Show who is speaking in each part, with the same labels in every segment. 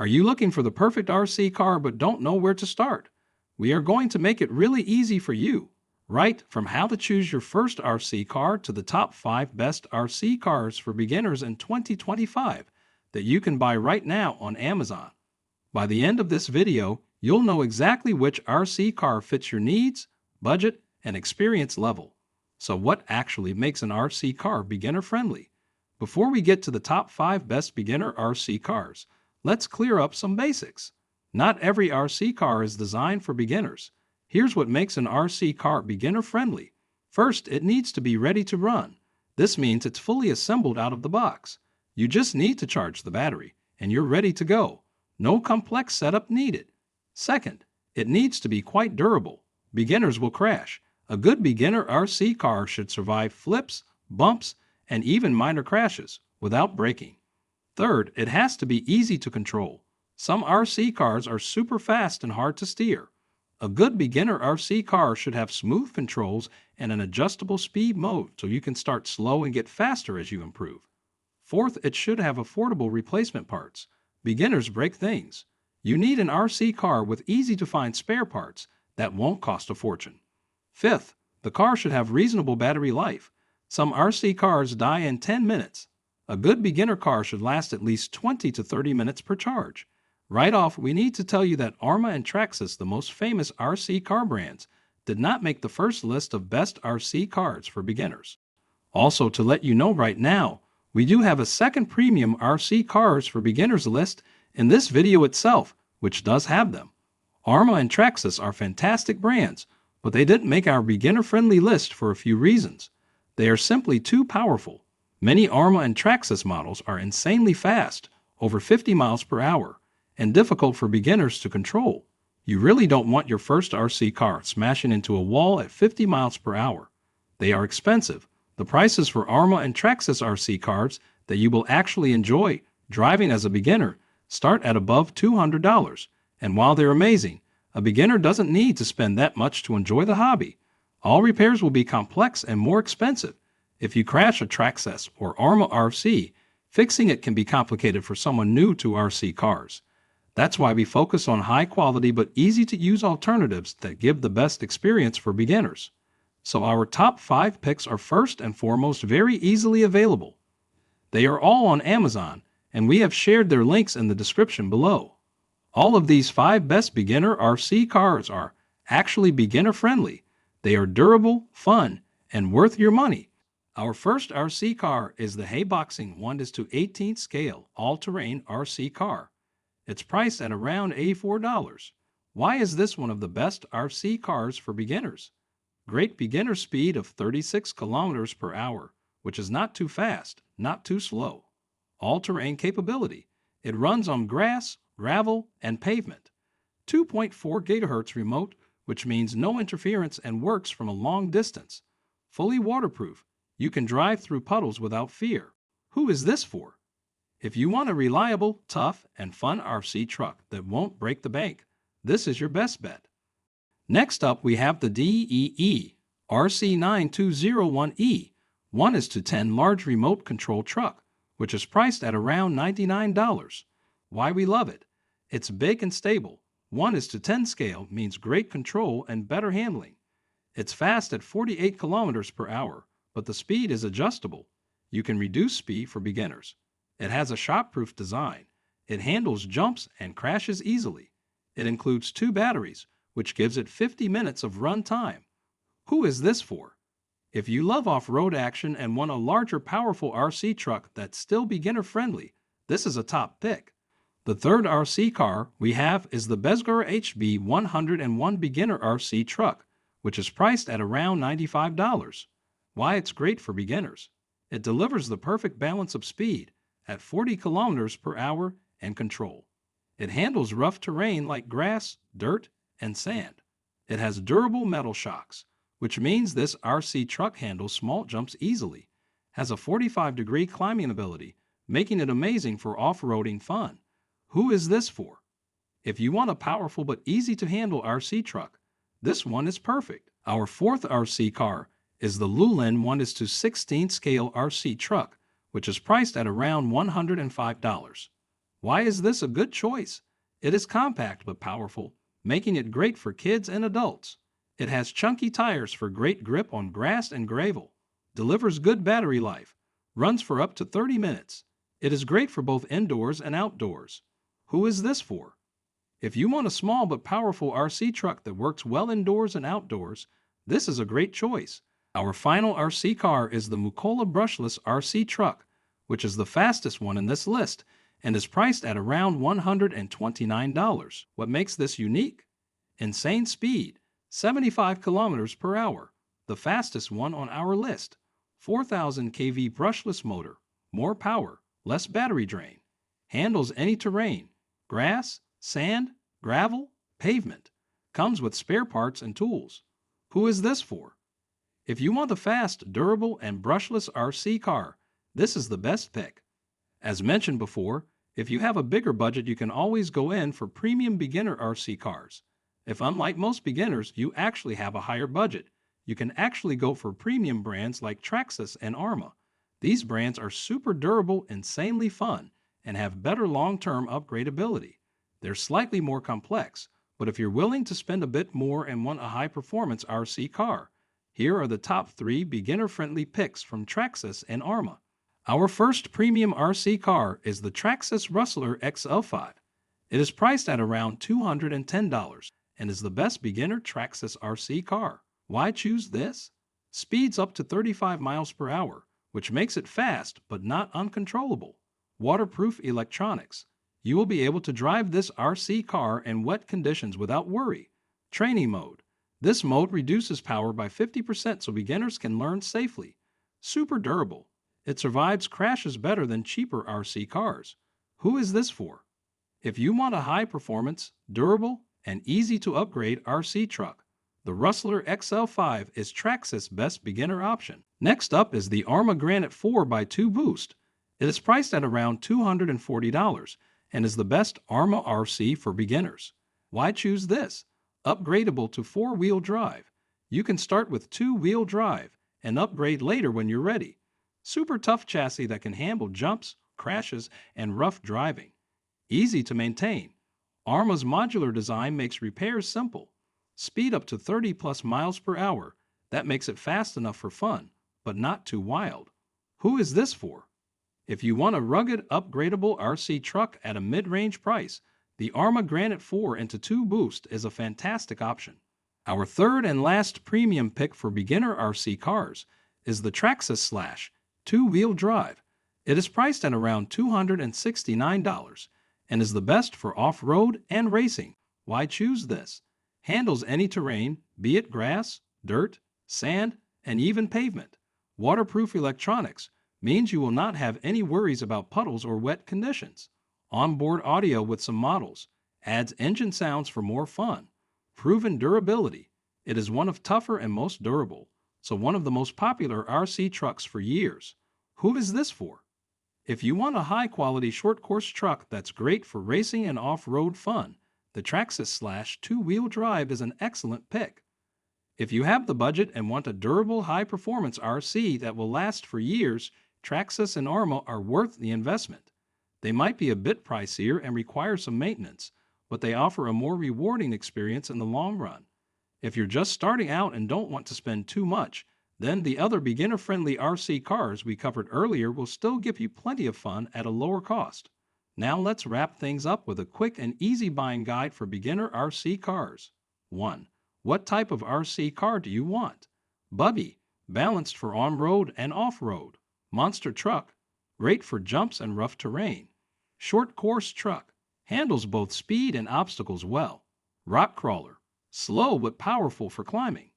Speaker 1: Are you looking for the perfect RC car but don't know where to start? We are going to make it really easy for you. Right from how to choose your first RC car to the top 5 best RC cars for beginners in 2025 that you can buy right now on Amazon. By the end of this video, you'll know exactly which RC car fits your needs, budget, and experience level. So what actually makes an RC car beginner-friendly? Before we get to the top 5 best beginner RC cars, let's clear up some basics. Not every RC car is designed for beginners. Here's what makes an RC car beginner-friendly. First, it needs to be ready to run. This means it's fully assembled out of the box. You just need to charge the battery, and you're ready to go. No complex setup needed. Second, it needs to be quite durable. Beginners will crash. A good beginner RC car should survive flips, bumps, and even minor crashes without breaking. Third, it has to be easy to control. Some RC cars are super fast and hard to steer. A good beginner RC car should have smooth controls and an adjustable speed mode so you can start slow and get faster as you improve. Fourth, it should have affordable replacement parts. Beginners break things. You need an RC car with easy-to-find spare parts that won't cost a fortune. Fifth, the car should have reasonable battery life. Some RC cars die in 10 minutes. A good beginner car should last at least 20 to 30 minutes per charge. Right off, we need to tell you that Arrma and Traxxas, the most famous RC car brands, did not make the first list of best RC cars for beginners. Also, to let you know right now, we do have a second premium RC cars for beginners list in this video itself, which does have them. Arrma and Traxxas are fantastic brands, but they didn't make our beginner-friendly list for a few reasons. They are simply too powerful. Many Arrma and Traxxas models are insanely fast, over 50 miles per hour, and difficult for beginners to control. You really don't want your first RC car smashing into a wall at 50 miles per hour. They are expensive. The prices for Arrma and Traxxas RC cars that you will actually enjoy driving as a beginner start at above $200. And while they're amazing, a beginner doesn't need to spend that much to enjoy the hobby. All repairs will be complex and more expensive. If you crash a Traxxas or Arrma RC, fixing it can be complicated for someone new to RC cars. That's why we focus on high-quality but easy-to-use alternatives that give the best experience for beginners. So our top 5 picks are first and foremost very easily available. They are all on Amazon, and we have shared their links in the description below. All of these 5 best beginner RC cars are actually beginner-friendly. They are durable, fun, and worth your money. Our first RC car is the Haiboxing 1:18 scale all-terrain RC car. It's priced at around $84. Why is this one of the best RC cars for beginners? Great beginner speed of 36 kilometers per hour, which is not too fast, not too slow. All-terrain capability. It runs on grass, gravel, and pavement. 2.4 gigahertz remote, which means no interference and works from a long distance. Fully waterproof. You can drive through puddles without fear. Who is this for? If you want a reliable, tough, and fun RC truck that won't break the bank, this is your best bet. Next up, we have the DEERC RC 1:10 large remote control truck, which is priced at around $99. Why we love it? It's big and stable. 1:10 scale means great control and better handling. It's fast at 48 kilometers per hour, but the speed is adjustable. You can reduce speed for beginners. It has a shock-proof design. It handles jumps and crashes easily. It includes 2 batteries, which gives it 50 minutes of run time. Who is this for? If you love off-road action and want a larger, powerful RC truck that's still beginner-friendly, this is a top pick. The third RC car we have is the Bezgar HB 101 Beginner RC Truck, which is priced at around $95. Why it's great for beginners? It delivers the perfect balance of speed at 40 kilometers per hour and control. It handles rough terrain like grass, dirt, and sand. It has durable metal shocks, which means this RC truck handles small jumps easily. Has a 45-degree climbing ability, making it amazing for off-roading fun. Who is this for? If you want a powerful but easy-to-handle RC truck, this one is perfect. Our fourth RC car is the Loolin 1:16 scale RC truck, which is priced at around $105. Why is this a good choice? It is compact but powerful, making it great for kids and adults. It has chunky tires for great grip on grass and gravel, delivers good battery life, runs for up to 30 minutes. It is great for both indoors and outdoors. Who is this for? If you want a small but powerful RC truck that works well indoors and outdoors, this is a great choice. Our final RC car is the Mukola RC Truck, which is the fastest one in this list and is priced at around $129. What makes this unique? Insane speed, 75 kilometers per hour, the fastest one on our list. 4,000 kV brushless motor, more power, less battery drain. Handles any terrain, grass, sand, gravel, pavement. Comes with spare parts and tools. Who is this for? If you want a fast, durable, and brushless RC car, this is the best pick. As mentioned before, if you have a bigger budget, you can always go in for premium beginner RC cars. If unlike most beginners, you actually have a higher budget, you can actually go for premium brands like Traxxas and Arrma. These brands are super durable, insanely fun, and have better long-term upgradability. They're slightly more complex, but if you're willing to spend a bit more and want a high-performance RC car, here are the top 3 beginner-friendly picks from Traxxas and Arrma. Our first premium RC car is the Traxxas Rustler XL5. It is priced at around $210 and is the best beginner Traxxas RC car. Why choose this? Speeds up to 35 miles per hour, which makes it fast but not uncontrollable. Waterproof electronics. You will be able to drive this RC car in wet conditions without worry. Training mode. This mode reduces power by 50% so beginners can learn safely. Super durable. It survives crashes better than cheaper RC cars. Who is this for? If you want a high-performance, durable, and easy-to-upgrade RC truck, the Rustler XL5 is Traxxas' best beginner option. Next up is the Arrma Granite 4x2 Boost. It is priced at around $240 and is the best Arrma RC for beginners. Why choose this? Upgradable to 4-wheel drive. You can start with 2-wheel drive and upgrade later when you're ready. Super tough chassis that can handle jumps, crashes, and rough driving. Easy to maintain. Arrma's modular design makes repairs simple. Speed up to 30+ miles per hour. That makes it fast enough for fun, but not too wild. Who is this for? If you want a rugged, upgradable RC truck at a mid-range price, the Arrma Granite 4x2 Boost is a fantastic option. Our third and last premium pick for beginner RC cars is the Traxxas Slash 2-wheel drive. It is priced at around $269 and is the best for off-road and racing. Why choose this? Handles any terrain, be it grass, dirt, sand, and even pavement. Waterproof electronics means you will not have any worries about puddles or wet conditions. Onboard audio with some models adds engine sounds for more fun. Proven durability. It is one of tougher and most durable, so one of the most popular RC trucks for years. Who is this for? If you want a high-quality short-course truck that's great for racing and off-road fun, the Traxxas Slash 2-wheel drive is an excellent pick. If you have the budget and want a durable, high-performance RC that will last for years, Traxxas and Arrma are worth the investment. They might be a bit pricier and require some maintenance, but they offer a more rewarding experience in the long run. If you're just starting out and don't want to spend too much, then the other beginner-friendly RC cars we covered earlier will still give you plenty of fun at a lower cost. Now let's wrap things up with a quick and easy buying guide for beginner RC cars. 1. What type of RC car do you want? Buggy, balanced for on-road and off-road. Monster truck, great for jumps and rough terrain. Short course truck, handles both speed and obstacles well. Rock crawler, slow but powerful for climbing.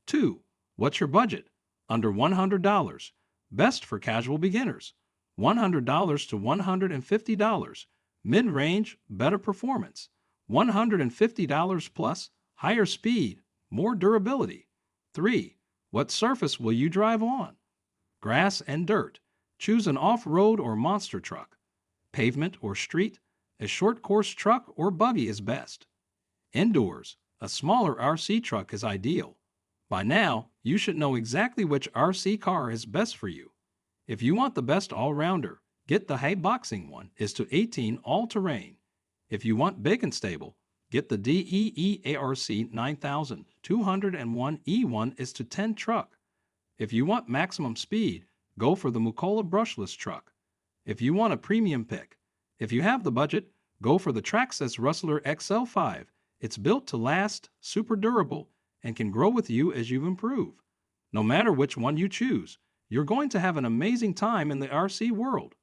Speaker 1: 2. What's your budget? Under $100. Best for casual beginners. $100 to $150. Mid-range, better performance. $150 plus, higher speed, more durability. 3. What surface will you drive on? Grass and dirt. Choose an off-road or monster truck. Pavement or street, a short course truck or buggy is best. Indoors, a smaller RC truck is ideal. By now, you should know exactly which RC car is best for you. If you want the best all-rounder, get the Haiboxing 1:18 all-terrain. If you want big and stable, get the DEERC 9201 E1:10 truck. If you want maximum speed, go for the Mukola brushless truck. If you want a premium pick, if you have the budget, go for the Traxxas Rustler XL5. It's built to last, super durable, and can grow with you as you improve. No matter which one you choose, you're going to have an amazing time in the RC world.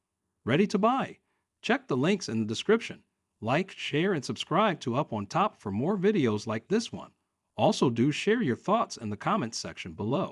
Speaker 1: Ready to buy? Check the links in the description. Like, share, and subscribe to Up on Top for more videos like this one. Also do share your thoughts in the comments section below.